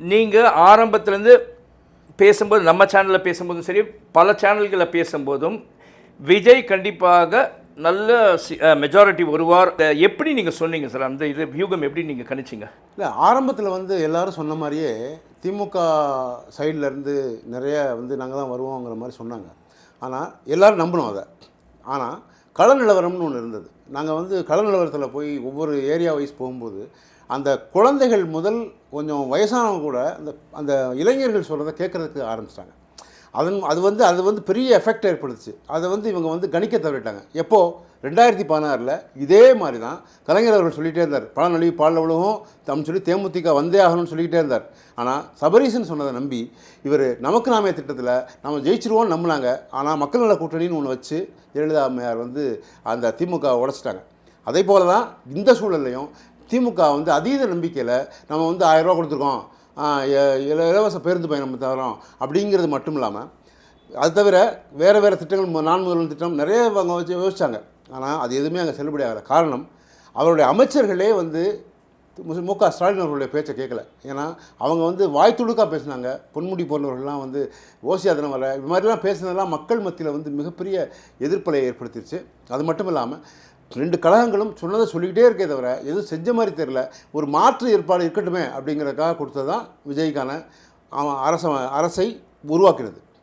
நீங்கள் ஆரம்பத்துலேருந்து பேசும்போது நம்ம சேனலில் பேசும்போதும் சரி பல சேனல்களில் பேசும்போதும் விஜய் கண்டிப்பாக நல்ல மெஜாரிட்டி வருவார் எப்படி நீங்கள் சொன்னீங்க சார்? அந்த இது வியூகம் எப்படி நீங்கள் கணிச்சிங்க? இல்லை, ஆரம்பத்தில் வந்து எல்லாரும் சொன்ன மாதிரியே திமுக சைட்லேருந்து நிறைய வந்து நாங்கள் தான் வருவோங்கிற மாதிரி சொன்னாங்க. ஆனால் எல்லோரும் நம்பணும் அதை. ஆனால் கள நிலவரம்னு ஒன்று இருந்தது. நாங்கள் வந்து கள நிலவரத்தில் போய் ஒவ்வொரு ஏரியா வைஸ் போகும்போது அந்த குழந்தைகள் முதல் கொஞ்சம் வயசானவங்க கூட அந்த அந்த இளைஞர்கள் சொல்கிறத கேட்குறதுக்கு ஆரம்பிச்சிட்டாங்க. அது வந்து பெரிய எஃபெக்ட் ஏற்படுத்துச்சு. அதை வந்து இவங்க வந்து கணிக்க தவறிட்டாங்க. எப்போது 2016 இதே மாதிரி தான் கலைஞர் அவர்கள் சொல்லிகிட்டே இருந்தார், பல நழுவி பால் உலகம் அப்படின்னு சொல்லி தேமுதிக வந்தே ஆகணும்னு சொல்லிக்கிட்டே இருந்தார். ஆனால் சபரீசன் சொன்னதை நம்பி இவர் நமக்கு நாமே திட்டத்தில் நம்ம ஜெயிச்சிருவோம்னு நம்பினாங்க. ஆனால் மக்கள் நல கூட்டணின்னு ஒன்று வச்சு ஜெயலலிதா அம்மையார் வந்து அந்த திமுக உடைச்சிட்டாங்க. அதே போல் தான் இந்த சூழல்லையும் திமுக வந்து அதீத நம்பிக்கையில் நம்ம வந்து 1000 ரூபா கொடுத்துருக்கோம், இலவச பேருந்து பயணம் தரோம் அப்படிங்கிறது மட்டும் இல்லாமல் அது தவிர வேறு திட்டங்கள் நான் முதல்வன் திட்டம் நிறைய அவங்க வச்சு யோசித்தாங்க. ஆனால் அது எதுவுமே அங்கே செல்லுபடி ஆகலை. காரணம், அவருடைய அமைச்சர்களே வந்து மு.க. ஸ்டாலின் அவர்களுடைய பேச்சை கேட்கல. ஏன்னா அவங்க வந்து வாய் துடுக்காக பேசினாங்க. பொன்முடி போன்றவர்கள்லாம் வந்து ஓசியாதனம் வர இது மாதிரிலாம் பேசினதெல்லாம் மக்கள் மத்தியில் வந்து மிகப்பெரிய எதிர்ப்பலை ஏற்படுத்திடுச்சு. அது மட்டும் இல்லாமல் 2 கழகங்களும் சொன்னதை சொல்லிக்கிட்டே இருக்கே தவிர எதுவும் செஞ்ச மாதிரி தெரியல. ஒரு மாற்று ஏற்பாடு இருக்கட்டுமே அப்படிங்கிறதுக்காக கொடுத்தது தான் விஜய்க்கான அரசை உருவாக்கினது.